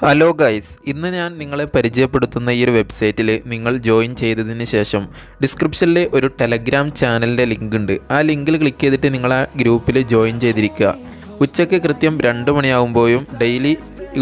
Hello guys, ഇന്ന് ഞാൻ നിങ്ങളെ പരിചയപ്പെടുത്തുന്ന ഈ ഒരു വെബ്സൈറ്റിൽ നിങ്ങൾ ജോയിൻ ചെയ്തതിന് ശേഷം ഡിസ്ക്രിപ്ഷനിൽ ഒരു ടെലഗ്രാം ചാനലിൻ്റെ ലിങ്ക് ഉണ്ട്. ആ ലിങ്കിൽ ക്ലിക്ക് ചെയ്തിട്ട് നിങ്ങൾ ആ ഗ്രൂപ്പിൽ ജോയിൻ ചെയ്തിരിക്കുക. ഉച്ചയ്ക്ക് കൃത്യം 2 മണിയാകുമ്പോഴും ഡെയിലി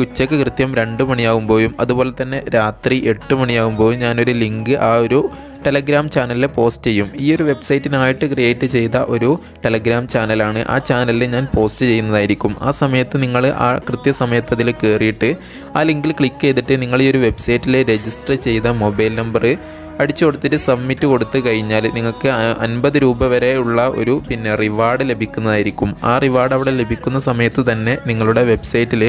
ഉച്ചയ്ക്ക് കൃത്യം 2 മണിയാകുമ്പോഴും അതുപോലെ തന്നെ രാത്രി 8 മണിയാകുമ്പോഴും ഞാനൊരു ലിങ്ക് ആ ഒരു ടെലഗ്രാം ചാനലിൽ പോസ്റ്റ് ചെയ്യും. ഈ ഒരു വെബ്സൈറ്റിനായിട്ട് ക്രിയേറ്റ് ചെയ്ത ഒരു ടെലഗ്രാം ചാനലാണ്. ആ ചാനലിൽ ഞാൻ പോസ്റ്റ് ചെയ്യുന്നതായിരിക്കും. ആ സമയത്ത് നിങ്ങൾ ആ കൃത്യസമയത്ത് അതിൽ കയറിയിട്ട് ആ ലിങ്കിൽ ക്ലിക്ക് ചെയ്തിട്ട് നിങ്ങൾ ഈ ഒരു വെബ്സൈറ്റിൽ രജിസ്റ്റർ ചെയ്ത മൊബൈൽ നമ്പർ അടിച്ചു കൊടുത്തിട്ട് സബ്മിറ്റ് കൊടുത്തു കഴിഞ്ഞാൽ നിങ്ങൾക്ക് 50 രൂപ വരെ ഉള്ള ഒരു റിവാർഡ് ലഭിക്കുന്നതായിരിക്കും. ആ റിവാർഡ് അവിടെ ലഭിക്കുന്ന സമയത്ത് തന്നെ നിങ്ങളുടെ വെബ്സൈറ്റിൽ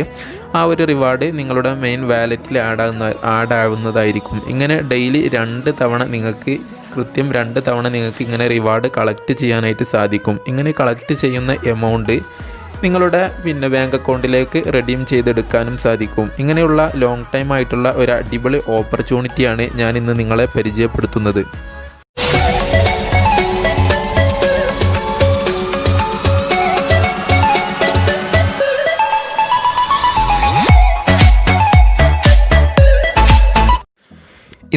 ആ ഒരു റിവാർഡ് നിങ്ങളുടെ മെയിൻ വാലറ്റിൽ ആഡ് ആവുന്നതായിരിക്കും. ഇങ്ങനെ ഡെയിലി 2 തവണ നിങ്ങൾക്ക് ഇങ്ങനെ റിവാർഡ് കളക്ട് ചെയ്യാനായിട്ട് സാധിക്കും. ഇങ്ങനെ കളക്ട് ചെയ്യുന്ന എമൗണ്ട് നിങ്ങളുടെ ബാങ്ക് അക്കൗണ്ടിലേക്ക് റെഡീം ചെയ്തെടുക്കാനും സാധിക്കും. ഇങ്ങനെയുള്ള ലോങ് ടൈം ആയിട്ടുള്ള ഒരു അടിപൊളി ഓപ്പർച്യൂണിറ്റിയാണ് ഞാൻ ഇന്ന് നിങ്ങളെ പരിചയപ്പെടുത്തുന്നത്.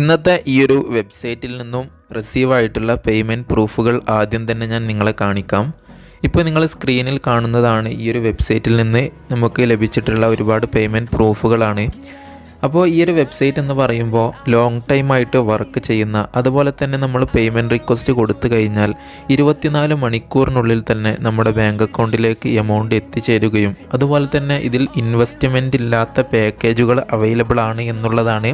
ഇന്നത്തെ ഈ ഒരു വെബ്സൈറ്റിൽ നിന്നും റിസീവ് ആയിട്ടുള്ള പേയ്മെൻറ്റ് പ്രൂഫുകൾ ആദ്യം തന്നെ ഞാൻ നിങ്ങളെ കാണിക്കാം. ഇപ്പോൾ നിങ്ങൾ സ്ക്രീനിൽ കാണുന്നതാണ് ഈ ഒരു വെബ്സൈറ്റിൽ നിന്ന് നമുക്ക് ലഭിച്ചിട്ടുള്ള ഒരുപാട് പേയ്മെൻറ്റ് പ്രൂഫുകളാണ്. അപ്പോൾ ഈ ഒരു വെബ്സൈറ്റ് എന്ന് പറയുമ്പോൾ ലോങ് ടൈമായിട്ട് വർക്ക് ചെയ്യുന്ന, അതുപോലെ തന്നെ നമ്മൾ പേയ്മെൻറ്റ് റിക്വസ്റ്റ് കൊടുത്തു കഴിഞ്ഞാൽ 24 മണിക്കൂറിനുള്ളിൽ തന്നെ നമ്മുടെ ബാങ്ക് അക്കൗണ്ടിലേക്ക് എമൗണ്ട് എത്തിച്ചേരുകയും അതുപോലെ തന്നെ ഇതിൽ ഇൻവെസ്റ്റ്മെൻ്റ് ഇല്ലാത്ത പാക്കേജുകൾ അവൈലബിൾ ആണ് എന്നുള്ളതാണ്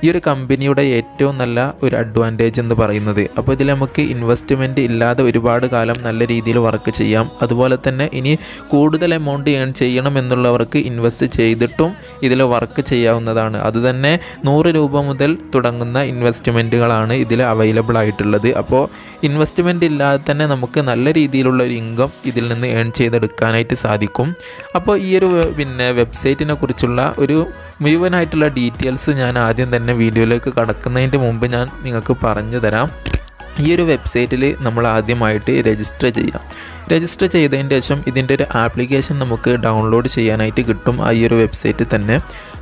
ഈ ഒരു കമ്പനിയുടെ ഏറ്റവും നല്ല ഒരു അഡ്വാൻറ്റേജ് എന്ന് പറയുന്നത്. അപ്പോൾ ഇതിൽ നമുക്ക് ഇൻവെസ്റ്റ്മെൻറ്റ് ഇല്ലാതെ ഒരുപാട് കാലം നല്ല രീതിയിൽ വർക്ക് ചെയ്യാം. അതുപോലെ തന്നെ ഇനി കൂടുതൽ എമൗണ്ട് ഏൺ ചെയ്യണമെന്നുള്ളവർക്ക് ഇൻവെസ്റ്റ് ചെയ്തിട്ടും ഇതിൽ വർക്ക് ചെയ്യാവുന്നതാണ്. അതുതന്നെ 100 രൂപ മുതൽ തുടങ്ങുന്ന ഇൻവെസ്റ്റ്മെൻറ്റുകളാണ് ഇതിൽ അവൈലബിൾ ആയിട്ടുള്ളത്. അപ്പോൾ ഇൻവെസ്റ്റ്മെൻറ്റ് ഇല്ലാതെ തന്നെ നമുക്ക് നല്ല രീതിയിലുള്ള ഒരു ഇൻകം ഇതിൽ നിന്ന് ഏൺ ചെയ്തെടുക്കാനായിട്ട് സാധിക്കും. അപ്പോൾ ഈ ഒരു വെബ്സൈറ്റിനെ കുറിച്ചുള്ള ഒരു മുഴുവനായിട്ടുള്ള ഡീറ്റെയിൽസ് ഞാൻ ആദ്യം തന്നെ വീഡിയോയിലേക്ക് കടക്കുന്നതിൻ്റെ മുമ്പ് ഞാൻ നിങ്ങൾക്ക് പറഞ്ഞു തരാം. ഈ ഒരു വെബ്സൈറ്റിൽ നമ്മൾ ആദ്യമായിട്ട് രജിസ്റ്റർ ചെയ്യാം. രജിസ്റ്റർ ചെയ്തതിന് ശേഷം ഇതിൻ്റെ ഒരു ആപ്ലിക്കേഷൻ നമുക്ക് ഡൗൺലോഡ് ചെയ്യാനായിട്ട് കിട്ടും ഈ ഒരു വെബ്സൈറ്റിൽ തന്നെ.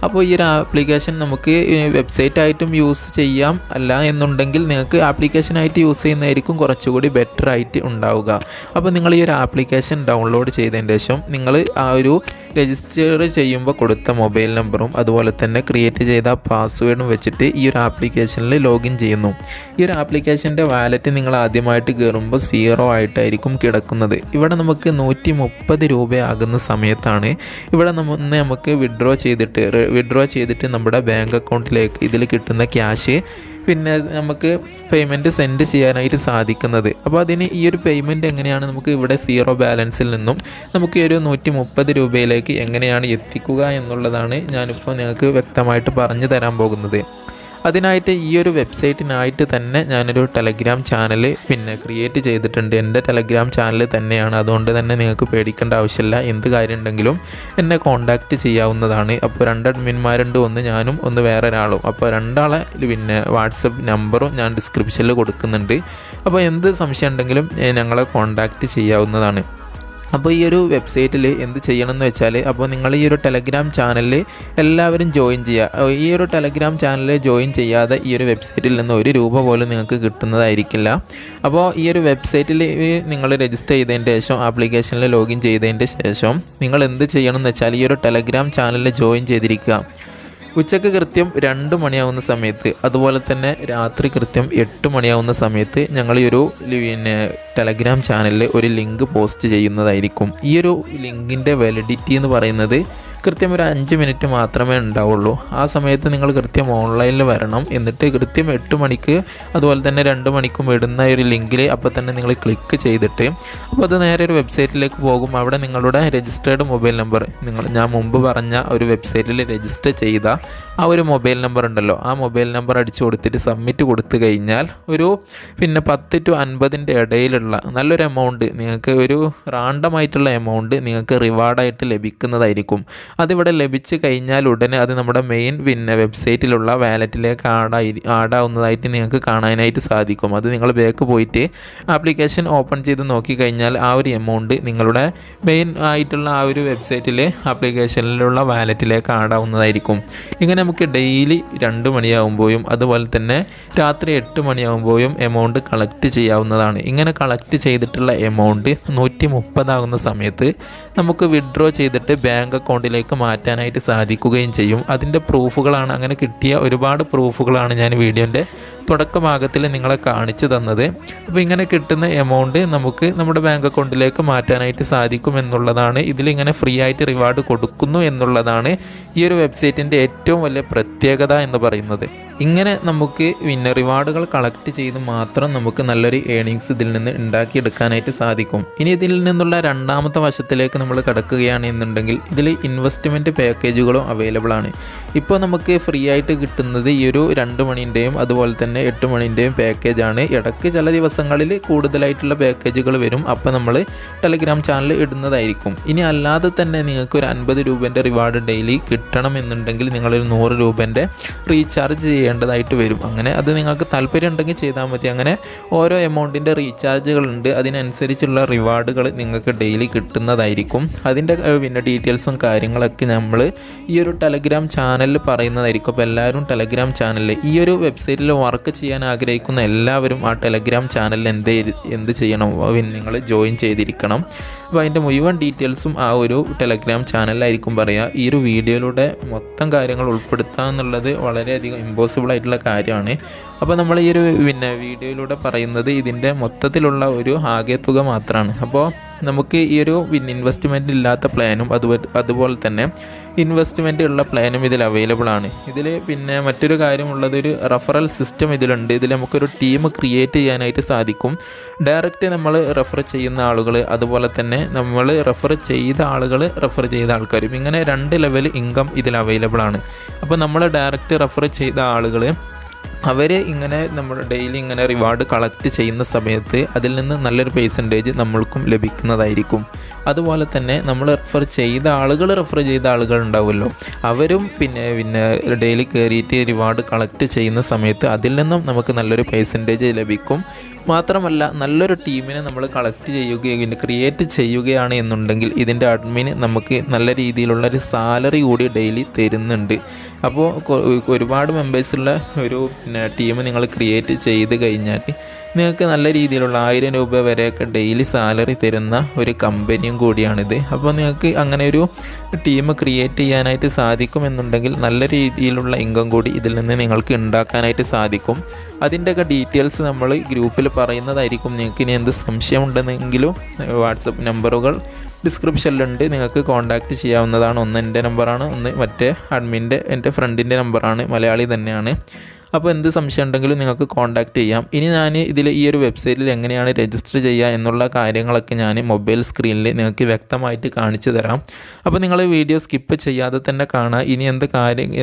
അപ്പോൾ ഈ ഒരു ആപ്ലിക്കേഷൻ നമുക്ക് വെബ്സൈറ്റായിട്ടും യൂസ് ചെയ്യാം, അല്ല എന്നുണ്ടെങ്കിൽ നിങ്ങൾക്ക് ആപ്ലിക്കേഷനായിട്ട് യൂസ് ചെയ്യുന്നതായിരിക്കും കുറച്ചുകൂടി ബെറ്റർ ആയിട്ട് ഉണ്ടാവുക. അപ്പോൾ നിങ്ങൾ ഈ ഒരു ആപ്ലിക്കേഷൻ ഡൗൺലോഡ് ചെയ്തതിന് ശേഷം നിങ്ങൾ ആ ഒരു രജിസ്റ്റർ ചെയ്യുമ്പോൾ കൊടുത്ത മൊബൈൽ നമ്പറും അതുപോലെ തന്നെ ക്രിയേറ്റ് ചെയ്ത പാസ്വേഡും വെച്ചിട്ട് ഈ ഒരു ആപ്ലിക്കേഷനിൽ ലോഗിൻ ചെയ്യുന്നു. ഈ ഒരു ആപ്ലിക്കേഷൻ്റെ വാലറ്റ് നിങ്ങൾ ആദ്യമായിട്ട് കയറുമ്പോൾ 0 ആയിട്ടായിരിക്കും കിടക്കുന്നത്. ഇവിടെ നമുക്ക് 130 രൂപയാകുന്ന സമയത്താണ് ഇവിടെ നമുക്ക് വിഡ്രോ ചെയ്തിട്ട് നമ്മുടെ ബാങ്ക് അക്കൗണ്ടിലേക്ക് ഇതിൽ കിട്ടുന്ന ക്യാഷ് നമുക്ക് പേയ്മെൻറ്റ് സെൻഡ് ചെയ്യാനായിട്ട് സാധിക്കുന്നത്. അപ്പോൾ അതിന് ഈ ഒരു പേയ്മെൻറ്റ് എങ്ങനെയാണ് നമുക്ക് ഇവിടെ 0 ബാലൻസിൽ നിന്നും നമുക്ക് ഈ ഒരു 130 രൂപയിലേക്ക് എങ്ങനെയാണ് എത്തിക്കുക എന്നുള്ളതാണ് ഞാനിപ്പോൾ നിങ്ങൾക്ക് വ്യക്തമായിട്ട് പറഞ്ഞു തരാൻ പോകുന്നത്. അതിനായിട്ട് ഈ ഒരു വെബ്സൈറ്റിനായിട്ട് തന്നെ ഞാനൊരു ടെലഗ്രാം ചാനൽ ക്രിയേറ്റ് ചെയ്തിട്ടുണ്ട്. എൻ്റെ ടെലഗ്രാം ചാനൽ തന്നെയാണ്. അതുകൊണ്ട് തന്നെ നിങ്ങൾക്ക് പേടിക്കേണ്ട ആവശ്യമില്ല. എന്ത് കാര്യം ഉണ്ടെങ്കിലും എന്നെ കോൺടാക്റ്റ് ചെയ്യാവുന്നതാണ്. അപ്പോൾ 2 അഡ്മിന്മാരുണ്ട്, ഒന്ന് ഞാനും ഒന്ന് വേറെ ഒരാളും. അപ്പോൾ 2 ആളെ വാട്സപ്പ് നമ്പറും ഞാൻ ഡിസ്ക്രിപ്ഷനിൽ കൊടുക്കുന്നുണ്ട്. അപ്പോൾ എന്ത് സംശയം ഉണ്ടെങ്കിലും ഞങ്ങളെ കോൺടാക്റ്റ് ചെയ്യാവുന്നതാണ്. അപ്പോൾ ഈ ഒരു വെബ്സൈറ്റിൽ എന്ത് ചെയ്യണമെന്ന് വെച്ചാൽ, അപ്പോൾ നിങ്ങൾ ഈ ഒരു ടെലഗ്രാം ചാനലിൽ എല്ലാവരും ജോയിൻ ചെയ്യുക. ഈ ഒരു ടെലഗ്രാം ചാനലിൽ ജോയിൻ ചെയ്യാതെ ഈ ഒരു വെബ്സൈറ്റിൽ നിന്ന് 1 രൂപ പോലും നിങ്ങൾക്ക് കിട്ടുന്നതായിരിക്കില്ല. അപ്പോൾ ഈ ഒരു വെബ്സൈറ്റിൽ നിങ്ങൾ രജിസ്റ്റർ ചെയ്തതിൻ്റെ ശേഷം ആപ്ലിക്കേഷനിൽ ലോഗിൻ ചെയ്തതിൻ്റെ ശേഷം നിങ്ങൾ എന്ത് ചെയ്യണമെന്ന് വെച്ചാൽ ഈ ഒരു ടെലഗ്രാം ചാനലിൽ ജോയിൻ ചെയ്തിരിക്കുക. ഉച്ചയ്ക്ക് കൃത്യം 2 മണിയാവുന്ന സമയത്ത്, അതുപോലെ തന്നെ രാത്രി കൃത്യം 8 മണിയാവുന്ന സമയത്ത് ഞങ്ങൾ ഈ ഒരു ടെലഗ്രാം ചാനലിൽ ഒരു ലിങ്ക് പോസ്റ്റ് ചെയ്യുന്നതായിരിക്കും. ഈ ഒരു ലിങ്കിൻ്റെ വാലിഡിറ്റി എന്ന് പറയുന്നത് കൃത്യം ഒരു 5 മിനിറ്റ് മാത്രമേ ഉണ്ടാവുള്ളൂ. ആ സമയത്ത് നിങ്ങൾ കൃത്യം ഓൺലൈനിൽ വരണം. എന്നിട്ട് കൃത്യം 8 മണിക്ക് അതുപോലെ തന്നെ 2 മണിക്കും ഇടുന്ന ഒരു ലിങ്കിൽ അപ്പോൾ തന്നെ നിങ്ങൾ ക്ലിക്ക് ചെയ്തിട്ട് അപ്പോൾ അത് നേരെ ഒരു വെബ്സൈറ്റിലേക്ക് പോകും. അവിടെ നിങ്ങളുടെ രജിസ്റ്റേർഡ് മൊബൈൽ നമ്പർ ഞാൻ മുമ്പ് പറഞ്ഞ ഒരു വെബ്സൈറ്റിൽ രജിസ്റ്റർ ചെയ്ത ആ ഒരു മൊബൈൽ നമ്പർ ഉണ്ടല്ലോ, ആ മൊബൈൽ നമ്പർ അടിച്ചു കൊടുത്തിട്ട് സബ്മിറ്റ് കൊടുത്തു കഴിഞ്ഞാൽ ഒരു 10 to 50 ഇടയിലുള്ള നല്ലൊരു എമൗണ്ട് നിങ്ങൾക്ക്, ഒരു റാൻഡമായിട്ടുള്ള എമൗണ്ട് നിങ്ങൾക്ക് റിവാർഡായിട്ട് ലഭിക്കുന്നതായിരിക്കും. അതിവിടെ ലഭിച്ചു കഴിഞ്ഞാൽ ഉടനെ അത് നമ്മുടെ മെയിൻ വെബ്സൈറ്റിലുള്ള വാലറ്റിലേക്ക് ആഡാവുന്നതായിട്ട് നിങ്ങൾക്ക് കാണാനായിട്ട് സാധിക്കും. അത് നിങ്ങൾ ബാക്ക് പോയിട്ട് ആപ്ലിക്കേഷൻ ഓപ്പൺ ചെയ്ത് നോക്കിക്കഴിഞ്ഞാൽ ആ ഒരു എമൗണ്ട് നിങ്ങളുടെ മെയിൻ ആയിട്ടുള്ള ആ ഒരു വെബ്സൈറ്റിൽ ആപ്ലിക്കേഷനിലുള്ള വാലറ്റിലേക്ക് ആഡാവുന്നതായിരിക്കും. ഇങ്ങനെ നമുക്ക് ഡെയിലി 2 മണിയാകുമ്പോഴും അതുപോലെ തന്നെ രാത്രി 8 മണിയാകുമ്പോഴും എമൗണ്ട് കളക്ട് ചെയ്യാവുന്നതാണ്. ഇങ്ങനെ കളക്ട് ചെയ്തിട്ടുള്ള എമൗണ്ട് 130 ആകുന്ന സമയത്ത് നമുക്ക് വിഡ്രോ ചെയ്തിട്ട് ബാങ്ക് അക്കൗണ്ടിലേക്ക് മാറ്റാനായിട്ട് സാധിക്കുകയും ചെയ്യും. അതിൻ്റെ പ്രൂഫുകളാണ്, അങ്ങനെ കിട്ടിയ ഒരുപാട് പ്രൂഫുകളാണ് ഞാൻ വീഡിയോൻ്റെ തുടക്ക ഭാഗത്തിൽ നിങ്ങളെ കാണിച്ചു തന്നത്. അപ്പോൾ ഇങ്ങനെ കിട്ടുന്ന എമൗണ്ട് നമുക്ക് നമ്മുടെ ബാങ്ക് അക്കൗണ്ടിലേക്ക് മാറ്റാനായിട്ട് സാധിക്കും എന്നുള്ളതാണ്, ഇതിലിങ്ങനെ ഫ്രീ ആയിട്ട് റിവാർഡ് കൊടുക്കുന്നു എന്നുള്ളതാണ് ഈ ഒരു വെബ്സൈറ്റിൻ്റെ ഏറ്റവും വലിയ പ്രത്യേകത എന്ന് പറയുന്നത്. ഇങ്ങനെ നമുക്ക് റിവാർഡുകൾ കളക്ട് ചെയ്ത് മാത്രം നമുക്ക് നല്ലൊരു ഏണിങ്സ് ഇതിൽ നിന്ന് ഉണ്ടാക്കിയെടുക്കാനായിട്ട് സാധിക്കും. ഇനി ഇതിൽ നിന്നുള്ള രണ്ടാമത്തെ വശത്തിലേക്ക് നമ്മൾ കടക്കുകയാണ് എന്നുണ്ടെങ്കിൽ ഇതിൽ ഇൻവെസ്റ്റ്മെൻറ്റ് പാക്കേജുകളും അവൈലബിൾ ആണ്. ഇപ്പോൾ നമുക്ക് ഫ്രീ ആയിട്ട് കിട്ടുന്നത് ഈ ഒരു 2 മണിൻ്റെയും അതുപോലെ തന്നെ 8 മണിൻ്റെയും പാക്കേജാണ്. ഇടയ്ക്ക് ചില ദിവസങ്ങളിൽ കൂടുതലായിട്ടുള്ള പാക്കേജുകൾ വരും, അപ്പോൾ നമ്മൾ ടെലഗ്രാം ചാനൽ ഇടുന്നതായിരിക്കും. ഇനി അല്ലാതെ തന്നെ നിങ്ങൾക്ക് ഒരു 50 രൂപേൻ്റെ റിവാർഡ് ഡെയിലി കിട്ടണമെന്നുണ്ടെങ്കിൽ നിങ്ങളൊരു 100 രൂപേൻ്റെ റീചാർജ് ചെയ്യേണ്ടതായിട്ട് വരും. അങ്ങനെ അത് നിങ്ങൾക്ക് താല്പര്യം ഉണ്ടെങ്കിൽ ചെയ്താൽ മതി. അങ്ങനെ ഓരോ എമൗണ്ടിൻ്റെ റീചാർജുകളുണ്ട്, അതിനനുസരിച്ചുള്ള റിവാർഡുകൾ നിങ്ങൾക്ക് ഡെയിലി കിട്ടുന്നതായിരിക്കും. അതിൻ്റെ ഡീറ്റെയിൽസും കാര്യങ്ങളൊക്കെ നമ്മൾ ഈ ഒരു ടെലഗ്രാം ചാനലിൽ പറയുന്നതായിരിക്കും. അപ്പോൾ എല്ലാവരും ടെലഗ്രാം ചാനലിൽ ഈ ഒരു വെബ്സൈറ്റിൽ വർക്ക് ചെയ്യാൻ ആഗ്രഹിക്കുന്ന എല്ലാവരും ആ ടെലഗ്രാം ചാനലിൽ എന്ത് ചെയ്യണം, നിങ്ങൾ ജോയിൻ ചെയ്തിരിക്കണം. അപ്പോൾ അതിൻ്റെ മുഴുവൻ ഡീറ്റെയിൽസും ആ ഒരു ടെലഗ്രാം ചാനലിലായിരിക്കും പറയുക. ഈ ഒരു വീഡിയോയിലൂടെ മൊത്തം കാര്യങ്ങൾ ഉൾപ്പെടുത്തുക എന്നുള്ളത് വളരെയധികം ഇമ്പോസിബിൾ ആയിട്ടുള്ള കാര്യമാണ്. അപ്പോൾ നമ്മൾ ഈ ഒരു വീഡിയോയിലൂടെ പറയുന്നത് ഇതിൻ്റെ മൊത്തത്തിലുള്ള ഒരു ആകെ തുക മാത്രമാണ്. അപ്പോൾ നമുക്ക് ഈ ഒരു ഇൻവെസ്റ്റ്മെൻറ്റ് ഇല്ലാത്ത പ്ലാനും അതുപോലെ തന്നെ ഇൻവെസ്റ്റ്മെൻറ്റ് ഉള്ള പ്ലാനും ഇതിൽ അവൈലബിൾ ആണ്. ഇതിൽ മറ്റൊരു കാര്യമുള്ളത്, ഒരു റെഫറൽ സിസ്റ്റം ഇതിലുണ്ട്. ഇതിൽ നമുക്കൊരു ടീം ക്രിയേറ്റ് ചെയ്യാനായിട്ട് സാധിക്കും. ഡയറക്റ്റ് നമ്മൾ റെഫർ ചെയ്യുന്ന ആളുകൾ, അതുപോലെ തന്നെ നമ്മൾ റെഫർ ചെയ്ത ആൾക്കാരും, ഇങ്ങനെ 2 ലെവൽ ഇൻകം ഇതിൽ അവൈലബിൾ ആണ്. അപ്പോൾ നമ്മൾ ഡയറക്റ്റ് റെഫർ ചെയ്ത ആളുകൾ അവർ ഇങ്ങനെ നമ്മൾ ഡെയിലി ഇങ്ങനെ റിവാർഡ് കളക്ട് ചെയ്യുന്ന സമയത്ത് അതിൽ നിന്ന് നല്ലൊരു പെർസെൻറ്റേജ് നമ്മൾക്കും ലഭിക്കുന്നതായിരിക്കും. അതുപോലെ തന്നെ നമ്മൾ റെഫർ ചെയ്ത ആളുകൾ ഉണ്ടാവുമല്ലോ, അവരും ഡെയിലി കയറിയിട്ട് റിവാർഡ് കളക്ട് ചെയ്യുന്ന സമയത്ത് അതിൽ നിന്നും നമുക്ക് നല്ലൊരു പെർസെൻറ്റേജ് ലഭിക്കും. മാത്രമല്ല നല്ലൊരു ടീമിനെ നമ്മൾ ക്രിയേറ്റ് ചെയ്യുകയാണ് എന്നുണ്ടെങ്കിൽ ഇതിൻ്റെ അഡ്മിന് നമുക്ക് നല്ല രീതിയിലുള്ളൊരു സാലറി കൂടി ഡെയിലി തരുന്നുണ്ട്. അപ്പോൾ ഒരുപാട് മെമ്പേഴ്സുള്ള ഒരു ടീം നിങ്ങൾ ക്രിയേറ്റ് ചെയ്ത് കഴിഞ്ഞാൽ നിങ്ങൾക്ക് നല്ല രീതിയിലുള്ള 1000 രൂപ വരെയൊക്കെ ഡെയിലി സാലറി തരുന്ന ഒരു കമ്പനിയും കൂടിയാണിത്. അപ്പോൾ നിങ്ങൾക്ക് അങ്ങനെ ഒരു ടീം ക്രിയേറ്റ് ചെയ്യാനായിട്ട് സാധിക്കുമെന്നുണ്ടെങ്കിൽ നല്ല രീതിയിലുള്ള ഇൻകം കൂടി ഇതിൽ നിന്ന് നിങ്ങൾക്ക് ഉണ്ടാക്കാനായിട്ട് സാധിക്കും. അതിൻ്റെയൊക്കെ ഡീറ്റെയിൽസ് നമ്മൾ ഗ്രൂപ്പിൽ പറയുന്നതായിരിക്കും. നിങ്ങൾക്ക് ഇനി എന്ത് സംശയമുണ്ടെന്നെങ്കിലും വാട്സപ്പ് നമ്പറുകൾ ഡിസ്ക്രിപ്ഷനിലുണ്ട്, നിങ്ങൾക്ക് കോൺടാക്റ്റ് ചെയ്യാവുന്നതാണ്. ഒന്ന് എൻ്റെ നമ്പറാണ്, ഒന്ന് മറ്റേ എൻ്റെ ഫ്രണ്ടിൻ്റെ നമ്പറാണ്, മലയാളി തന്നെയാണ്. അപ്പോൾ എന്ത് സംശയം ഉണ്ടെങ്കിലും നിങ്ങൾക്ക് കോൺടാക്റ്റ് ചെയ്യാം. ഇനി ഞാൻ ഇതിൽ ഈ ഒരു വെബ്സൈറ്റിൽ എങ്ങനെയാണ് രജിസ്റ്റർ ചെയ്യുക എന്നുള്ള കാര്യങ്ങളൊക്കെ ഞാൻ മൊബൈൽ സ്ക്രീനിൽ നിങ്ങൾക്ക് വ്യക്തമായിട്ട് കാണിച്ചു തരാം. അപ്പോൾ നിങ്ങൾ വീഡിയോ സ്കിപ്പ് ചെയ്യാതെ തന്നെ കാണുക. ഇനി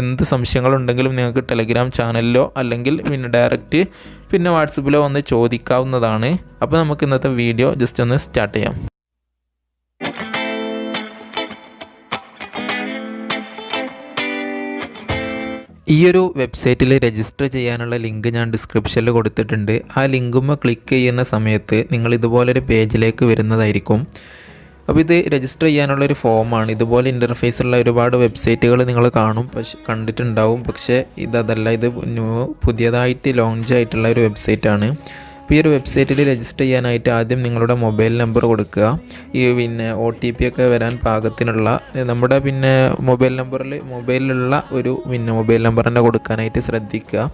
എന്ത് സംശയങ്ങളുണ്ടെങ്കിലും നിങ്ങൾക്ക് ടെലഗ്രാം ചാനലിലോ അല്ലെങ്കിൽ ഡയറക്റ്റ് വാട്സപ്പിലോ ഒന്ന് ചോദിക്കാവുന്നതാണ്. അപ്പോൾ നമുക്ക് ഇന്നത്തെ വീഡിയോ ജസ്റ്റ് ഒന്ന് സ്റ്റാർട്ട് ചെയ്യാം. ഈ ഒരു വെബ്സൈറ്റിൽ രജിസ്റ്റർ ചെയ്യാനുള്ള ലിങ്ക് ഞാൻ ഡിസ്ക്രിപ്ഷനിൽ കൊടുത്തിട്ടുണ്ട്. ആ ലിങ്കുമ്മ ക്ലിക്ക് ചെയ്യുന്ന സമയത്ത് നിങ്ങൾ ഇതുപോലൊരു പേജിലേക്ക് വരുന്നതായിരിക്കും. അപ്പോൾ ഇത് രജിസ്റ്റർ ചെയ്യാനുള്ളൊരു ഫോമാണ്. ഇതുപോലെ ഇൻ്റർഫേസുള്ള ഒരുപാട് വെബ്സൈറ്റുകൾ നിങ്ങൾ കണ്ടിട്ടുണ്ടാവും. പക്ഷേ ഇതല്ല, ഇത് പുതിയതായിട്ട് ലോഞ്ച് ആയിട്ടുള്ള ഒരു വെബ്സൈറ്റാണ്. അപ്പോൾ ഈ ഒരു വെബ്സൈറ്റിൽ രജിസ്റ്റർ ചെയ്യാനായിട്ട് ആദ്യം നിങ്ങളുടെ മൊബൈൽ നമ്പർ കൊടുക്കുക. ഈ OTP ഒക്കെ വരാൻ പാകത്തിനുള്ള നമ്മുടെ മൊബൈലിലുള്ള ഒരു മൊബൈൽ നമ്പർ തന്നെ കൊടുക്കാനായിട്ട് ശ്രദ്ധിക്കുക.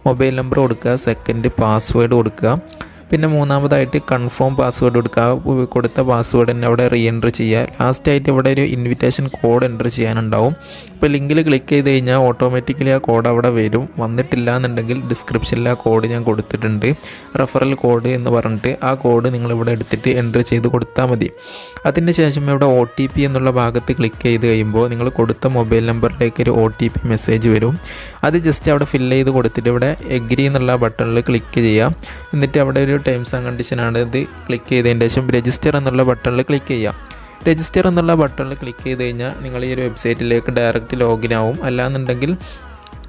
മൊബൈൽ നമ്പർ കൊടുക്കുക, സെക്കൻഡ് പാസ്വേഡ് കൊടുക്കുക. പിന്നെ മൂന്നാമതായിട്ട് കൺഫേം പാസ്വേഡ് കൊടുക്കുക. കൊടുത്ത പാസ്വേഡ് തന്നെ അവിടെ റീ എൻട്രി ചെയ്യുക. ലാസ്റ്റായിട്ട് ഇവിടെ ഒരു ഇൻവിറ്റേഷൻ കോഡ് എൻ്റർ ചെയ്യാനുണ്ടാവും. ഇപ്പോൾ ലിങ്കിൽ ക്ലിക്ക് ചെയ്ത് കഴിഞ്ഞാൽ ഓട്ടോമാറ്റിക്കലി ആ കോഡ് അവിടെ വരും. വന്നിട്ടില്ല എന്നുണ്ടെങ്കിൽ ഡിസ്ക്രിപ്ഷനിൽ ആ കോഡ് ഞാൻ കൊടുത്തിട്ടുണ്ട്, റെഫറൽ കോഡ് എന്ന് പറഞ്ഞിട്ട്. ആ കോഡ് നിങ്ങളിവിടെ എടുത്തിട്ട് എൻ്റർ ചെയ്ത് കൊടുത്താൽ മതി. അതിന് ശേഷം ഇവിടെ OTP എന്നുള്ള ഭാഗത്ത് ക്ലിക്ക് ചെയ്ത് കഴിയുമ്പോൾ നിങ്ങൾ കൊടുത്ത മൊബൈൽ നമ്പറിലേക്ക് ഒരു OTP മെസ്സേജ് വരും. അത് ജസ്റ്റ് അവിടെ ഫില്ല് ചെയ്ത് കൊടുത്തിട്ട് ഇവിടെ എഗ്രി എന്നുള്ള ബട്ടണിൽ ക്ലിക്ക് ചെയ്യുക. എന്നിട്ട് അവിടെ ഒരു ടേംസ് ആൻഡ് കണ്ടീഷനാണ്, ഇത് ക്ലിക്ക് ചെയ്തതിന് ശേഷം രജിസ്റ്റർ എന്നുള്ള ബട്ടണിൽ ക്ലിക്ക് ചെയ്യാം. രജിസ്റ്റർ എന്നുള്ള ബട്ടണിൽ ക്ലിക്ക് ചെയ്ത് കഴിഞ്ഞാൽ നിങ്ങൾ ഈ ഒരു വെബ്സൈറ്റിലേക്ക് ഡയറക്റ്റ് ലോഗിൻ ആവും. അല്ലാന്നുണ്ടെങ്കിൽ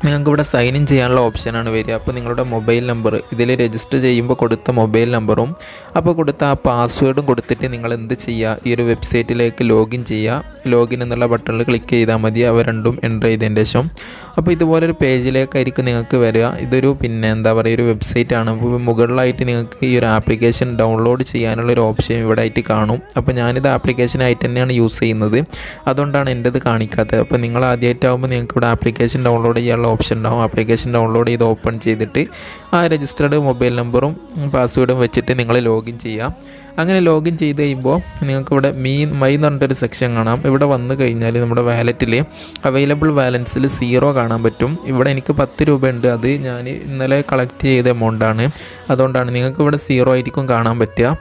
നിങ്ങൾക്ക് ഇവിടെ സൈൻ ഇൻ ചെയ്യാനുള്ള ഓപ്ഷനാണ് വരിക. അപ്പോൾ നിങ്ങളുടെ മൊബൈൽ നമ്പർ ഇതിൽ രജിസ്റ്റർ ചെയ്യുമ്പോൾ കൊടുത്ത മൊബൈൽ നമ്പറും അപ്പോൾ കൊടുത്ത ആ പാസ്വേഡും കൊടുത്തിട്ട് നിങ്ങൾ എന്ത് ചെയ്യുക, ഈ ഒരു വെബ്സൈറ്റിലേക്ക് ലോഗിൻ ചെയ്യുക. ലോഗിൻ എന്നുള്ള ബട്ടണിൽ ക്ലിക്ക് ചെയ്താൽ മതി, അവ രണ്ടും എൻ്റർ ചെയ്തതിന് ശേഷം. അപ്പോൾ ഇതുപോലൊരു പേജിലേക്കായിരിക്കും നിങ്ങൾക്ക് വരിക. ഇതൊരു എന്താ പറയുക, ഒരു വെബ്സൈറ്റാണ്. അപ്പോൾ മുകളിലായിട്ട് നിങ്ങൾക്ക് ഈ ഒരു ആപ്ലിക്കേഷൻ ഡൗൺലോഡ് ചെയ്യാനുള്ളൊരു ഓപ്ഷൻ ഇവിടെ ആയിട്ട് കാണും. അപ്പോൾ ഞാനിത് ആപ്ലിക്കേഷനായിട്ട് തന്നെയാണ് യൂസ് ചെയ്യുന്നത്, അതുകൊണ്ടാണ് എൻ്റെത് കാണിക്കാത്തത്. അപ്പോൾ നിങ്ങൾ ആദ്യമായിട്ടാകുമ്പോൾ നിങ്ങൾക്ക് ഇവിടെ ആപ്ലിക്കേഷൻ ഡൗൺലോഡ് ചെയ്യാനുള്ള ഓപ്ഷൻ ഉണ്ടാവും. ആപ്ലിക്കേഷൻ ഡൗൺലോഡ് ചെയ്ത് ഓപ്പൺ ചെയ്തിട്ട് ആ രജിസ്റ്റേർഡ് മൊബൈൽ നമ്പറും പാസ്വേഡും വെച്ചിട്ട് നിങ്ങൾ ലോഗിൻ ചെയ്യുക. അങ്ങനെ ലോഗിൻ ചെയ്ത് കഴിയുമ്പോൾ നിങ്ങൾക്കിവിടെ മൈ എന്ന് പറഞ്ഞിട്ടൊരു സെക്ഷൻ കാണാം. ഇവിടെ വന്നു കഴിഞ്ഞാൽ നമ്മുടെ വാലറ്റിൽ അവൈലബിൾ ബാലൻസിൽ 0 കാണാൻ പറ്റും. ഇവിടെ എനിക്ക് 10 രൂപ ഉണ്ട്, അത് ഞാൻ ഇന്നലെ കളക്ട് ചെയ്ത എമൗണ്ടാണ്, അതുകൊണ്ടാണ് നിങ്ങൾക്ക് ഇവിടെ 0 ആയിരിക്കും കാണാൻ പറ്റുക.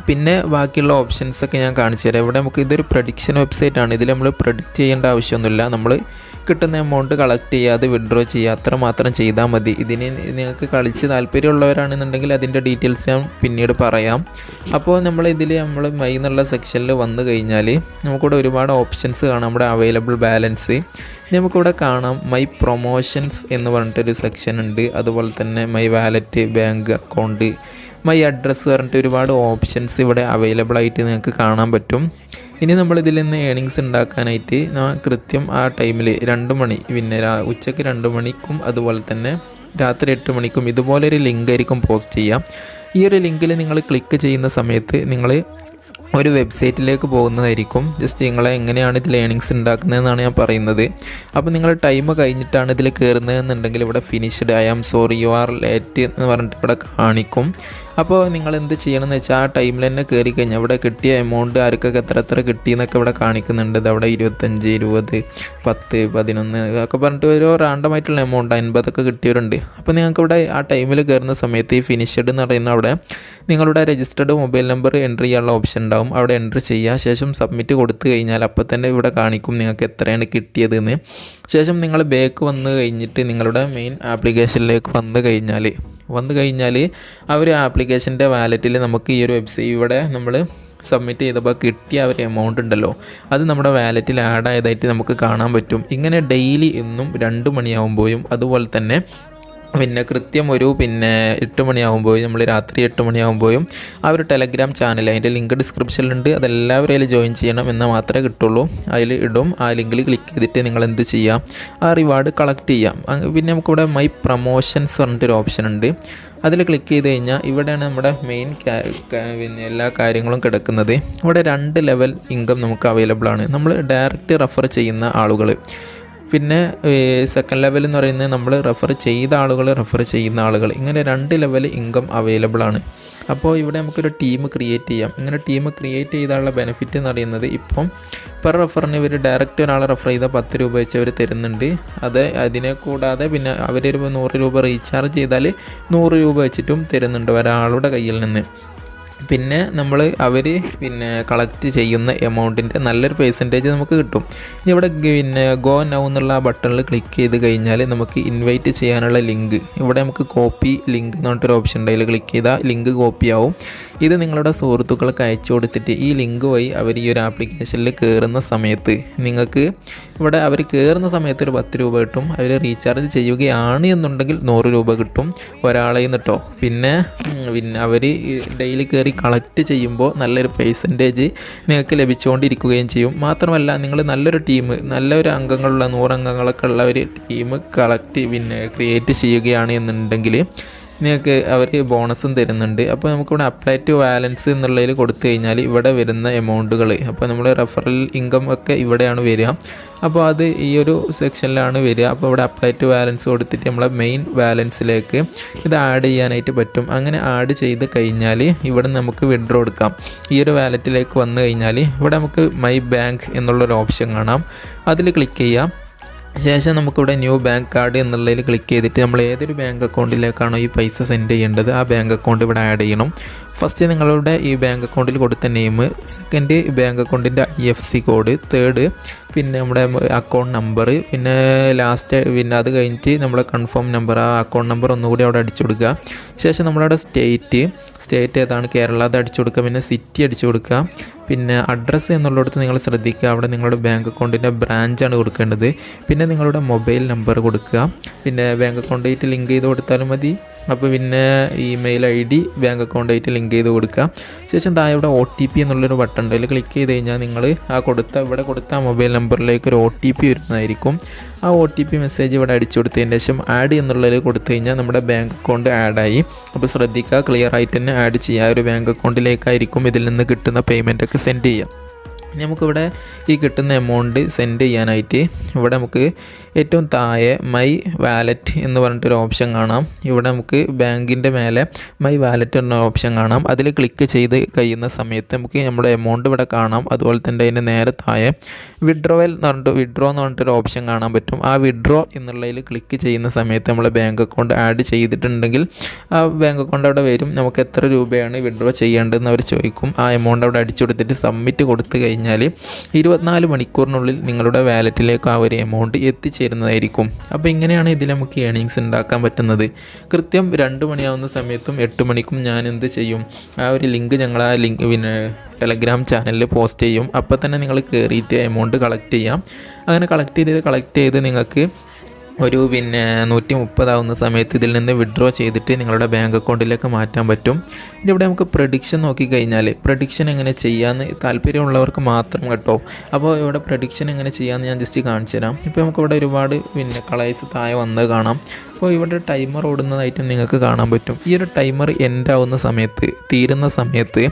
പിന്നെ ബാക്കിയുള്ള ഓപ്ഷൻസൊക്കെ ഞാൻ കാണിച്ചു തരാം. ഇവിടെ നമുക്ക് ഇതൊരു പ്രഡിക്ഷൻ വെബ്സൈറ്റാണ്. ഇതിൽ നമ്മൾ പ്രഡിക്റ്റ് ചെയ്യേണ്ട ആവശ്യമൊന്നുമില്ല. നമ്മൾ കിട്ടുന്ന എമൗണ്ട് കളക്ട് ചെയ്യാതെ വിഡ്രോ ചെയ്യുക, അത്ര മാത്രം ചെയ്താൽ മതി. ഇതിന് നിങ്ങൾക്ക് കളിച്ച് താല്പര്യമുള്ളവരാണെന്നുണ്ടെങ്കിൽ അതിൻ്റെ ഡീറ്റെയിൽസ് ഞാൻ പിന്നീട് പറയാം. അപ്പോൾ നമ്മൾ മൈ എന്നുള്ള സെക്ഷനിൽ വന്നു കഴിഞ്ഞാൽ നമുക്കിവിടെ ഒരുപാട് ഓപ്ഷൻസ് കാണാം. നമ്മുടെ അവൈലബിൾ ബാലൻസ് നമുക്കിവിടെ കാണാം. മൈ പ്രൊമോഷൻസ് എന്ന് പറഞ്ഞിട്ടൊരു സെക്ഷൻ ഉണ്ട്. അതുപോലെ തന്നെ my wallet, bank account, my address പറഞ്ഞിട്ട് ഒരുപാട് ഓപ്ഷൻസ് ഇവിടെ അവൈലബിൾ ആയിട്ട് നിങ്ങൾക്ക് കാണാൻ പറ്റും. ഇനി നമ്മളിതിൽ നിന്ന് ഏണിങ്സ് ഉണ്ടാക്കാനായിട്ട് കൃത്യം ആ ടൈമിൽ 2 മണി, പിന്നെ ഉച്ചയ്ക്ക് 2 മണിക്കും അതുപോലെ തന്നെ രാത്രി 8 മണിക്കും ഇതുപോലൊരു ലിങ്ക് ആയിരിക്കും പോസ്റ്റ് ചെയ്യാം. ഈ ഒരു ലിങ്കിൽ നിങ്ങൾ ക്ലിക്ക് ചെയ്യുന്ന സമയത്ത് നിങ്ങൾ ഒരു വെബ്സൈറ്റിലേക്ക് പോകുന്നതായിരിക്കും. ജസ്റ്റ് നിങ്ങളെ എങ്ങനെയാണ് ഇതിൽ ഏണിങ്സ് ഉണ്ടാക്കുന്നതെന്നാണ് ഞാൻ പറയുന്നത്. അപ്പോൾ നിങ്ങൾ ടൈം കഴിഞ്ഞിട്ടാണ് ഇതിൽ കയറുന്നതെന്നുണ്ടെങ്കിൽ ഇവിടെ finished, I am sorry, you are late എന്ന് പറഞ്ഞിട്ട് ഇവിടെ കാണിക്കും. അപ്പോൾ നിങ്ങൾ എന്ത് ചെയ്യണമെന്ന് വെച്ചാൽ ആ ടൈമിൽ തന്നെ കയറി കഴിഞ്ഞാൽ ഇവിടെ കിട്ടിയ എമൗണ്ട് ആർക്കൊക്കെ എത്ര കിട്ടിയെന്നൊക്കെ ഇവിടെ കാണിക്കുന്നുണ്ട്. അവിടെ 25, 20, 10, 11 ഒക്കെ പറഞ്ഞിട്ട് ഒരു റാൻഡമായിട്ടുള്ള എമൗണ്ട് 50 കിട്ടിയവരുണ്ട്. അപ്പോൾ നിങ്ങൾക്ക് ഇവിടെ ആ ടൈമിൽ കയറുന്ന സമയത്ത് ഈ ഫിനിഷ്ഡ് എന്ന് പറയുന്ന അവിടെ നിങ്ങളുടെ രജിസ്റ്റേർഡ് മൊബൈൽ നമ്പർ എൻ്റർ ചെയ്യാനുള്ള ഓപ്ഷൻ ഉണ്ടാവും. അവിടെ എൻ്റർ ചെയ്യുക. ശേഷം സബ്മിറ്റ് കൊടുത്തു കഴിഞ്ഞാൽ അപ്പോൾ തന്നെ ഇവിടെ കാണിക്കും നിങ്ങൾക്ക് എത്രയാണ് കിട്ടിയതെന്ന്. ശേഷം നിങ്ങൾ ബാക്ക് വന്നു കഴിഞ്ഞിട്ട് നിങ്ങളുടെ മെയിൻ ആപ്ലിക്കേഷനിലേക്ക് വന്നു കഴിഞ്ഞാൽ ആ ഒരു ആപ്ലിക്കേഷൻ്റെ വാലറ്റിൽ നമുക്ക് ഈ ഒരു വെബ്സൈറ്റ് ഇവിടെ നമ്മൾ സബ്മിറ്റ് ചെയ്തപ്പോൾ കിട്ടിയ ഒരു എമൗണ്ട് ഉണ്ടല്ലോ, അത് നമ്മുടെ വാലറ്റിൽ ആഡ് ആയതായിട്ട് നമുക്ക് കാണാൻ പറ്റും. ഇങ്ങനെ ഡെയിലി എന്നും 2 മണിയാകുമ്പോഴും അതുപോലെ തന്നെ കൃത്യം ഒരു 8 മണിയാകുമ്പോഴും നമ്മൾ രാത്രി 8 മണിയാകുമ്പോഴും ആ ഒരു ടെലഗ്രാം ചാനൽ, അതിൻ്റെ ലിങ്ക് ഡിസ്ക്രിപ്ഷനിലുണ്ട്, അതെല്ലാവരും അതിൽ ജോയിൻ ചെയ്യണം എന്നാൽ മാത്രമേ കിട്ടുള്ളൂ. അതിൽ ഇടും. ആ ലിങ്കിൽ ക്ലിക്ക് ചെയ്തിട്ട് നിങ്ങൾ എന്ത് ചെയ്യാം, ആ റിവാർഡ് കളക്ട് ചെയ്യാം. പിന്നെ നമുക്കിവിടെ മൈ പ്രൊമോഷൻസ് പറഞ്ഞിട്ടൊരു ഓപ്ഷൻ ഉണ്ട്. അതിൽ ക്ലിക്ക് ചെയ്ത് കഴിഞ്ഞാൽ ഇവിടെയാണ് നമ്മുടെ മെയിൻ എല്ലാ കാര്യങ്ങളും കിടക്കുന്നത്. ഇവിടെ 2 ലെവൽ ഇൻകം നമുക്ക് അവൈലബിൾ ആണ്. നമ്മൾ ഡയറക്റ്റ് റെഫർ ചെയ്യുന്ന ആളുകൾ, പിന്നെ സെക്കൻഡ് ലെവൽ എന്ന് പറയുന്നത് നമ്മൾ റെഫർ ചെയ്യുന്ന ആളുകൾ, ഇങ്ങനെ 2 ലെവൽ ഇൻകം അവൈലബിൾ ആണ്. അപ്പോൾ ഇവിടെ നമുക്കൊരു ടീം ക്രിയേറ്റ് ചെയ്യാം. ഇങ്ങനെ ടീം ക്രിയേറ്റ് ചെയ്താലുള്ള ബെനിഫിറ്റ് എന്ന് പറയുന്നത് ഇപ്പം പെർ റെഫറിന് ഇവർ ഡയറക്റ്റ് ഒരാളെ റെഫർ ചെയ്താൽ 10 രൂപ വെച്ച് അവർ തരുന്നുണ്ട്. അതിനെ കൂടാതെ പിന്നെ അവരൊരു 100 രൂപ റീചാർജ് ചെയ്താൽ 100 രൂപ വെച്ചിട്ടും തരുന്നുണ്ട് ഒരാളുടെ കയ്യിൽ നിന്ന്. പിന്നെ അവർ കളക്ട് ചെയ്യുന്ന എമൗണ്ടിൻ്റെ നല്ലൊരു പെർസെൻറ്റേജ് നമുക്ക് കിട്ടും. ഇനി ഇവിടെ ഗോ നൗ എന്നുള്ള ആ ബട്ടണിൽ ക്ലിക്ക് ചെയ്ത് കഴിഞ്ഞാൽ നമുക്ക് ഇൻവൈറ്റ് ചെയ്യാനുള്ള ലിങ്ക് ഇവിടെ നമുക്ക് കോപ്പി ലിങ്ക് എന്ന് പറഞ്ഞിട്ടൊരു ഓപ്ഷൻ ഉണ്ട്. അതിൽ ക്ലിക്ക് ചെയ്താൽ ലിങ്ക് കോപ്പി ആവും. ഇത് നിങ്ങളുടെ സുഹൃത്തുക്കൾക്ക് അയച്ചു കൊടുത്തിട്ട് ഈ ലിങ്ക് വഴി അവർ ഈ ഒരു ആപ്ലിക്കേഷനിൽ കയറുന്ന സമയത്ത് നിങ്ങൾക്ക് ഇവിടെ അവർ കയറുന്ന സമയത്ത് ഒരു 10 രൂപ കിട്ടും. അവർ റീചാർജ് ചെയ്യുകയാണ് എന്നുണ്ടെങ്കിൽ 100 രൂപ കിട്ടും ഒരാളെ നിന്നിട്ടോ. പിന്നെ അവർ ഡെയിലി കയറി കളക്ട് ചെയ്യുമ്പോൾ നല്ലൊരു പെർസെൻറ്റേജ് നിങ്ങൾക്ക് ലഭിച്ചുകൊണ്ടിരിക്കുകയും ചെയ്യും. മാത്രമല്ല നിങ്ങൾ നല്ലൊരു ടീം, നല്ലൊരു അംഗങ്ങളുള്ള 100 അംഗങ്ങളൊക്കെ ഉള്ള ഒരു ടീം ക്രിയേറ്റ് ചെയ്യുകയാണ് എന്നുണ്ടെങ്കിൽ നിങ്ങൾക്ക് അവർ ബോണസും തരുന്നുണ്ട്. അപ്പോൾ നമുക്കിവിടെ അപ്ലൈ ടു ബാലൻസ് എന്നുള്ളതിൽ കൊടുത്തു കഴിഞ്ഞാൽ ഇവിടെ വരുന്ന എമൗണ്ടുകൾ, അപ്പോൾ നമ്മൾ റെഫറൽ ഇൻകം ഒക്കെ ഇവിടെയാണ് വരിക. അപ്പോൾ അത് ഈ ഒരു സെക്ഷനിലാണ് വരിക. അപ്പോൾ ഇവിടെ അപ്ലൈ ടു ബാലൻസ് കൊടുത്തിട്ട് നമ്മളെ മെയിൻ ബാലൻസിലേക്ക് ഇത് ആഡ് ചെയ്യാനായിട്ട് പറ്റും. അങ്ങനെ ആഡ് ചെയ്ത് കഴിഞ്ഞാൽ ഇവിടെ നമുക്ക് വിഡ്രോ എടുക്കാം. ഈ ഒരു വാലറ്റിലേക്ക് വന്നു കഴിഞ്ഞാൽ ഇവിടെ നമുക്ക് മൈ ബാങ്ക് എന്നുള്ളൊരു ഓപ്ഷൻ കാണാം. അതിൽ ക്ലിക്ക് ചെയ്യാം. ശേഷം നമുക്കിവിടെ ന്യൂ ബാങ്ക് കാർഡ് എന്നുള്ളതിൽ ക്ലിക്ക് ചെയ്തിട്ട് നമ്മൾ ഏതൊരു ബാങ്ക് അക്കൗണ്ടിലേക്കാണോ ഈ പൈസ സെൻഡ് ചെയ്യേണ്ടത് ആ ബാങ്ക് അക്കൗണ്ട് ഇവിടെ ആഡ് ചെയ്യണം. ഫസ്റ്റ് നിങ്ങളുടെ ഈ ബാങ്ക് അക്കൗണ്ടിൽ കൊടുത്ത നെയിം, സെക്കൻഡ് ബാങ്ക് അക്കൗണ്ടിൻ്റെ IFSC കോഡ്, തേർഡ് പിന്നെ നമ്മുടെ അക്കൗണ്ട് നമ്പർ, പിന്നെ ലാസ്റ്റ് പിന്നെ അത് കഴിഞ്ഞിട്ട് നമ്മളെ കൺഫേം നമ്പർ, ആ അക്കൗണ്ട് നമ്പർ ഒന്നുകൂടി അവിടെ അടിച്ചു കൊടുക്കുക. ശേഷം നമ്മളവിടെ സ്റ്റേറ്റ് ഏതാണ്, കേരള, അത് അടിച്ചു കൊടുക്കുക. പിന്നെ സിറ്റി അടിച്ചു കൊടുക്കുക. പിന്നെ അഡ്രസ്സ് എന്നുള്ളിടത്ത് നിങ്ങൾ ശ്രദ്ധിക്കുക, അവിടെ നിങ്ങളുടെ ബാങ്ക് അക്കൗണ്ടിൻ്റെ ബ്രാഞ്ചാണ് കൊടുക്കേണ്ടത്. പിന്നെ നിങ്ങളുടെ മൊബൈൽ നമ്പർ കൊടുക്കുക. പിന്നെ ബാങ്ക് അക്കൗണ്ടായിട്ട് ലിങ്ക് ചെയ്ത് കൊടുത്താലും മതി. അപ്പോൾ പിന്നെ ഇമെയിൽ ID ബാങ്ക് അക്കൗണ്ടായിട്ട് ലിങ്ക് ചെയ്ത് കൊടുക്കുക. ശേഷം താഴെ ഇവിടെ OTP എന്നുള്ളൊരു ബട്ടൺ ഉണ്ട്. അതിൽ ക്ലിക്ക് ചെയ്ത് കഴിഞ്ഞാൽ നിങ്ങൾ ഇവിടെ കൊടുത്ത മൊബൈൽ നമ്പറിലേക്ക് ഒരു OTP വരുന്നതായിരിക്കും. ആ OTP മെസ്സേജ് ഇവിടെ അടിച്ചു കൊടുത്തതിന് ശേഷം ആഡ് എന്നുള്ളതിൽ കൊടുത്തു കഴിഞ്ഞാൽ നമ്മുടെ ബാങ്ക് അക്കൗണ്ട് ആഡായി. അപ്പോൾ ശ്രദ്ധിക്കുക, ക്ലിയർ ആയിട്ട് തന്നെ ആഡ് ചെയ്യുക. ഒരു ബാങ്ക് അക്കൗണ്ടിലേക്കായിരിക്കും ഇതിൽ നിന്ന് കിട്ടുന്ന പേയ്മെൻറ്റൊക്കെ സെൻഡ് ചെയ്യുക. നമുക്കിവിടെ ഈ കിട്ടുന്ന എമൗണ്ട് സെൻഡ് ചെയ്യാനായിട്ട് ഇവിടെ നമുക്ക് ഏറ്റവും താഴെ മൈ വാലറ്റ് എന്ന് പറഞ്ഞിട്ടൊരു ഓപ്ഷൻ കാണാം. ഇവിടെ നമുക്ക് ബാങ്കിൻ്റെ മേലെ മൈ വാലറ്റ് എന്ന ഓപ്ഷൻ കാണാം. അതിൽ ക്ലിക്ക് ചെയ്ത് കഴിയുന്ന സമയത്ത് നമുക്ക് നമ്മുടെ എമൗണ്ട് ഇവിടെ കാണാം. അതുപോലെ തന്നെ അതിൻ്റെ നേരെ താഴെ വിഡ്രോ എന്ന് പറഞ്ഞിട്ടൊരു ഓപ്ഷൻ കാണാൻ പറ്റും. ആ വിഡ്രോ എന്നുള്ളതിൽ ക്ലിക്ക് ചെയ്യുന്ന സമയത്ത് നമ്മൾ ബാങ്ക് അക്കൗണ്ട് ആഡ് ചെയ്തിട്ടുണ്ടെങ്കിൽ ആ ബാങ്ക് അക്കൗണ്ട് അവിടെ വരും. നമുക്ക് എത്ര രൂപയാണ് വിഡ്രോ ചെയ്യേണ്ടതെന്ന് അവർ ചോദിക്കും. ആ എമൗണ്ട് അവിടെ അടിച്ചു കൊടുത്തിട്ട് സബ്മിറ്റ് കൊടുത്തു കഴിഞ്ഞാൽ 24 മണിക്കൂറിനുള്ളിൽ നിങ്ങളുടെ വാലറ്റിലേക്ക് ആ ഒരു എമൗണ്ട് എത്തിച്ചേരുന്നതായിരിക്കും. അപ്പോൾ ഇങ്ങനെയാണ് ഇതിൽ നമുക്ക് ഏണിങ്സ് ഉണ്ടാക്കാൻ പറ്റുന്നത്. കൃത്യം 2 മണിയാവുന്ന സമയത്തും 8 മണിക്കും ഞാൻ എന്ത് ചെയ്യും, ആ ഒരു ലിങ്ക് ഞങ്ങൾ ആ ലിങ്ക് പിന്നെ ടെലഗ്രാം ചാനലിൽ പോസ്റ്റ് ചെയ്യും. അപ്പോൾ തന്നെ നിങ്ങൾ കയറിയിട്ട് എമൗണ്ട് കളക്ട് ചെയ്യാം. അങ്ങനെ കളക്ട് ചെയ്ത് നിങ്ങൾക്ക് ഒരു 130 ആവുന്ന സമയത്ത് ഇതിൽ നിന്ന് വിഡ്രോ ചെയ്തിട്ട് നിങ്ങളുടെ ബാങ്ക് അക്കൗണ്ടിലേക്ക് മാറ്റാൻ പറ്റും. ഇവിടെ നമുക്ക് പ്രഡിക്ഷൻ നോക്കിക്കഴിഞ്ഞാൽ പ്രഡിക്ഷൻ എങ്ങനെ ചെയ്യാമെന്ന് താല്പര്യമുള്ളവർക്ക് മാത്രം കേട്ടോ. അപ്പോൾ ഇവിടെ പ്രഡിക്ഷൻ എങ്ങനെ ചെയ്യാമെന്ന് ഞാൻ ജസ്റ്റ് കാണിച്ചു തരാം. ഇപ്പോൾ നമുക്കിവിടെ ഒരുപാട് കളേഴ്സ് താഴെ വന്നത് കാണാം. അപ്പോൾ ഇവിടെ ടൈമർ ഓടുന്നതായിട്ട് നിങ്ങൾക്ക് കാണാൻ പറ്റും. ഈ ഒരു ടൈമർ എൻഡ് ആവുന്ന സമയത്ത്, തീരുന്ന സമയത്ത്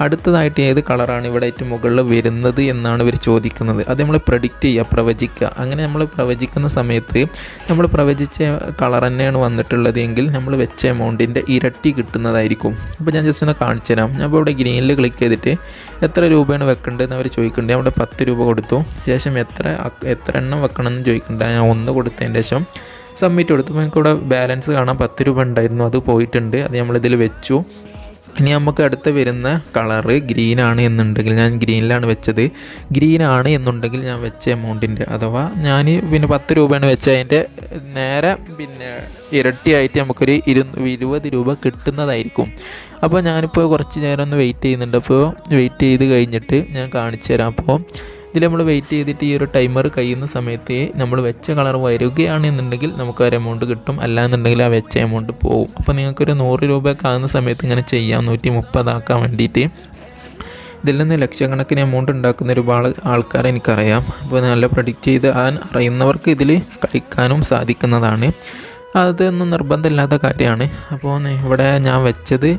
അടുത്തതായിട്ട് ഏത് കളറാണ് ഇവിടെ ഏറ്റവും മുകളിൽ വരുന്നത് എന്നാണ് ഇവർ ചോദിക്കുന്നത്. അത് നമ്മൾ പ്രഡിക്റ്റ് ചെയ്യുക, പ്രവചിക്കുക. അങ്ങനെ നമ്മൾ പ്രവചിക്കുന്ന സമയത്ത് നമ്മൾ പ്രവചിച്ച കളർ തന്നെയാണ് വന്നിട്ടുള്ളത് എങ്കിൽ നമ്മൾ വെച്ച എമൗണ്ടിൻ്റെ ഇരട്ടി കിട്ടുന്നതായിരിക്കും. അപ്പോൾ ഞാൻ ജസ്റ്റ് ഒന്ന് കാണിച്ചു തരാം. ഞാൻ ഇപ്പോൾ ഇവിടെ ഗ്രീനിൽ ക്ലിക്ക് ചെയ്തിട്ട് എത്ര രൂപയാണ് വെക്കേണ്ടതെന്ന് അവർ ചോദിക്കുന്നുണ്ട്. അവിടെ 10 രൂപ കൊടുത്തു. ശേഷം എത്ര എണ്ണം വെക്കണമെന്ന് ചോദിക്കുന്നുണ്ട്. ഞാൻ 1 കൊടുത്തതിന് ശേഷം സബ്മിറ്റ് കൊടുത്തപ്പോൾ എനിക്കിവിടെ ബാലൻസ് കാണാൻ 10 രൂപ ഉണ്ടായിരുന്നു. അത് പോയിട്ടുണ്ട്. അത് നമ്മളിതിൽ വെച്ചു. ഇനി നമുക്ക് അടുത്ത് വരുന്ന കളറ് ഗ്രീനാണ് എന്നുണ്ടെങ്കിൽ, ഞാൻ ഗ്രീനിലാണ് വെച്ചത്, ഗ്രീനാണ് എന്നുണ്ടെങ്കിൽ ഞാൻ വെച്ച എമൗണ്ടിൻ്റെ അഥവാ ഞാൻ 10 രൂപയാണ് വെച്ചത്, അതിൻ്റെ നേരെ ഇരട്ടിയായിട്ട് നമുക്കൊരു 20 രൂപ കിട്ടുന്നതായിരിക്കും. അപ്പോൾ ഞാനിപ്പോൾ കുറച്ച് നേരം ഒന്ന് വെയിറ്റ് ചെയ്യുന്നുണ്ട്. അപ്പോൾ വെയിറ്റ് ചെയ്ത് കഴിഞ്ഞിട്ട് ഞാൻ കാണിച്ചു തരാം. അപ്പോൾ ഇതിൽ നമ്മൾ വെയിറ്റ് ചെയ്തിട്ട് ഈ ഒരു ടൈമർ കഴിയുന്ന സമയത്ത് നമ്മൾ വെച്ച കളർ വരികയാണ് എന്നുണ്ടെങ്കിൽ നമുക്ക് ഒരു എമൗണ്ട് കിട്ടും. അല്ല എന്നുണ്ടെങ്കിൽ ആ വെച്ച എമൗണ്ട് പോകും. അപ്പോൾ നിങ്ങൾക്കൊരു 100 രൂപയൊക്കെ ആകുന്ന സമയത്ത് ഇങ്ങനെ ചെയ്യാം. 130 ആക്കാൻ വേണ്ടിയിട്ട് ഇതിൽ നിന്ന് ലക്ഷക്കണക്കിന് എമൗണ്ട് ഉണ്ടാക്കുന്ന ഒരുപാട് ആൾക്കാരെ എനിക്കറിയാം. അപ്പോൾ നല്ല പ്രഡിക്റ്റ് ചെയ്ത് അറിയുന്നവർക്ക് ഇതിൽ കളിക്കാനും സാധിക്കുന്നതാണ്. അതൊന്നും നിർബന്ധമില്ലാത്ത കാര്യമാണ്. അപ്പോൾ ഇവിടെ ഞാൻ വെച്ചത്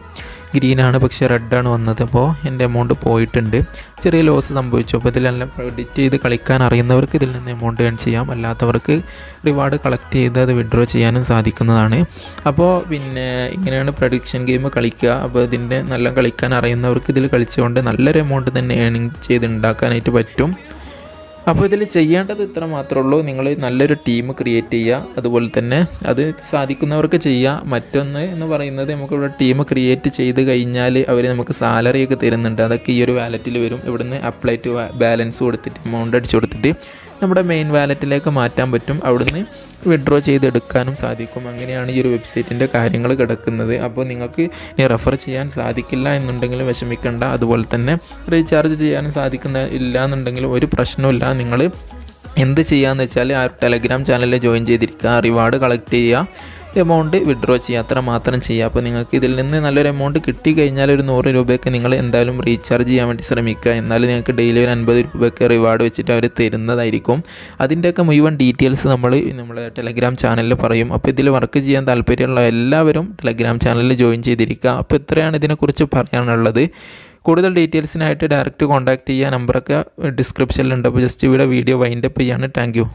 ഗ്രീനാണ്, പക്ഷേ റെഡാണ് വന്നത്. അപ്പോൾ എൻ്റെ എമൗണ്ട് പോയിട്ടുണ്ട്, ചെറിയ ലോസ് സംഭവിച്ചു. അപ്പോൾ ഇതിലെല്ലാം പ്രെഡിക്റ്റ് ചെയ്ത് കളിക്കാൻ അറിയുന്നവർക്ക് ഇതിൽ നിന്ന് എമൗണ്ട് ഏൺ ചെയ്യാം. അല്ലാത്തവർക്ക് റിവാർഡ് കളക്ട് ചെയ്ത് അത് വിഡ്രോ ചെയ്യാനും സാധിക്കുന്നതാണ്. അപ്പോൾ ഇങ്ങനെയാണ് പ്രഡിക്ഷൻ ഗെയിം കളിക്കുക. അപ്പോൾ ഇതിൻ്റെ നല്ല കളിക്കാൻ അറിയുന്നവർക്ക് ഇതിൽ കളിച്ചുകൊണ്ട് നല്ലൊരു എമൗണ്ട് തന്നെ ഏണിങ് ചെയ്ത് ഉണ്ടാക്കാനായിട്ട് പറ്റും. അപ്പോൾ ഇതിൽ ചെയ്യേണ്ടത് ഇത്ര മാത്രമേ ഉള്ളൂ. നിങ്ങൾ നല്ലൊരു ടീം ക്രിയേറ്റ് ചെയ്യുക. അതുപോലെ തന്നെ അത് സാധിക്കുന്നവർക്ക് ചെയ്യുക. മറ്റൊന്ന് എന്ന് പറയുന്നത് നമുക്കിവിടെ ടീം ക്രിയേറ്റ് ചെയ്ത് കഴിഞ്ഞാൽ അവർ നമുക്ക് സാലറിയൊക്കെ തരുന്നുണ്ട്. അതൊക്കെ ഈ ഒരു വാലറ്റിൽ വരും. ഇവിടുന്ന് അപ്ലൈ ടു ബാലൻസ് കൊടുത്തിട്ട് എമൗണ്ട് അടിച്ചു കൊടുത്തിട്ട് നമ്മുടെ മെയിൻ വാലറ്റിലേക്ക് മാറ്റാൻ പറ്റും. അവിടുന്ന് വിഡ്രോ ചെയ്തെടുക്കാനും സാധിക്കും. അങ്ങനെയാണ് ഈ ഒരു വെബ്സൈറ്റിൻ്റെ കാര്യങ്ങൾ കിടക്കുന്നത്. അപ്പോൾ നിങ്ങൾക്ക് റെഫർ ചെയ്യാൻ സാധിക്കില്ല എന്നുണ്ടെങ്കിൽ വിഷമിക്കേണ്ട. അതുപോലെ തന്നെ റീചാർജ് ചെയ്യാനും ഇല്ല എന്നുണ്ടെങ്കിൽ ഒരു പ്രശ്നമില്ല. നിങ്ങൾ എന്ത് ചെയ്യാന്ന് വെച്ചാൽ ആ ടെലഗ്രാം ചാനലിൽ ജോയിൻ ചെയ്തിരിക്കുക, റിവാർഡ് കളക്ട് ചെയ്യുക. എമൗണ്ട് വിഡ്രോ ചെയ്യുക, അത്ര മാത്രം ചെയ്യുക. അപ്പോൾ നിങ്ങൾക്ക് ഇതിൽ നിന്ന് നല്ലൊരു എമൗണ്ട് കിട്ടിക്കഴിഞ്ഞാൽ ഒരു 100 രൂപയൊക്കെ നിങ്ങൾ എന്തായാലും റീചാർജ് ചെയ്യാൻ വേണ്ടി ശ്രമിക്കുക. എന്നാലും നിങ്ങൾക്ക് ഡെയിലി ഒരു 50 രൂപയൊക്കെ റിവാർഡ് വെച്ചിട്ട് അവർ തരുന്നതായിരിക്കും. അതിൻ്റെയൊക്കെ മുഴുവൻ ഡീറ്റെയിൽസ് നമ്മളെ ടെലഗ്രാം ചാനലിൽ പറയും. അപ്പോൾ ഇതിൽ വർക്ക് ചെയ്യാൻ താല്പര്യമുള്ള എല്ലാവരും ടെലഗ്രാം ചാനലിൽ ജോയിൻ ചെയ്തിരിക്കുക. അപ്പോൾ ഇത്രയാണ് ഇതിനെക്കുറിച്ച് പറയാനുള്ളത്. കൂടുതൽ ഡീറ്റെയിൽസിനായിട്ട് ഡയറക്റ്റ് കോൺടാക്റ്റ് ചെയ്യുക. നമ്പറൊക്കെ ഡിസ്ക്രിപ്ഷനിലുണ്ട്. അപ്പോൾ ജസ്റ്റ് ഇവിടെ വീഡിയോ വൈൻഡപ്പ് ചെയ്യാണ്. Thank you.